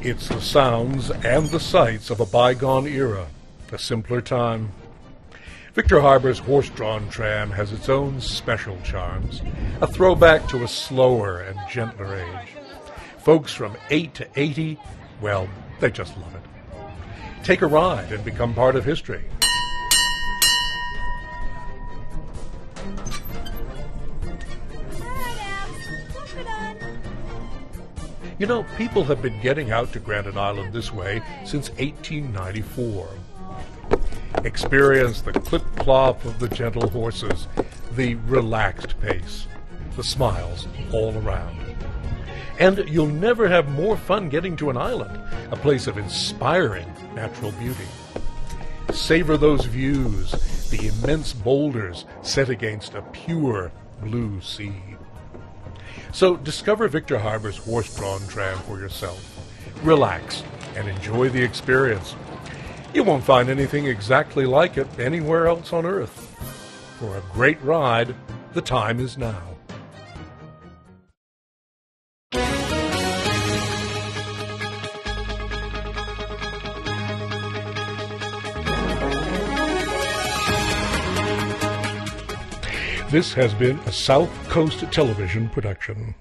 It's the sounds and the sights of a bygone era, a simpler time. Victor Harbor's horse-drawn tram has its own special charms, a throwback to a slower and gentler age. Folks from 8 to 80, well, they just love it. Take a ride and become part of history. You know, people have been getting out to Granite Island this way since 1894. Experience the clip-clop of the gentle horses, the relaxed pace, the smiles all around. And you'll never have more fun getting to an island, a place of inspiring natural beauty. Savor those views, the immense boulders set against a pure blue sea. So discover Victor Harbor's horse-drawn tram for yourself. Relax and enjoy the experience. You won't find anything exactly like it anywhere else on Earth. For a great ride, the time is now. This has been a South Coast Television production.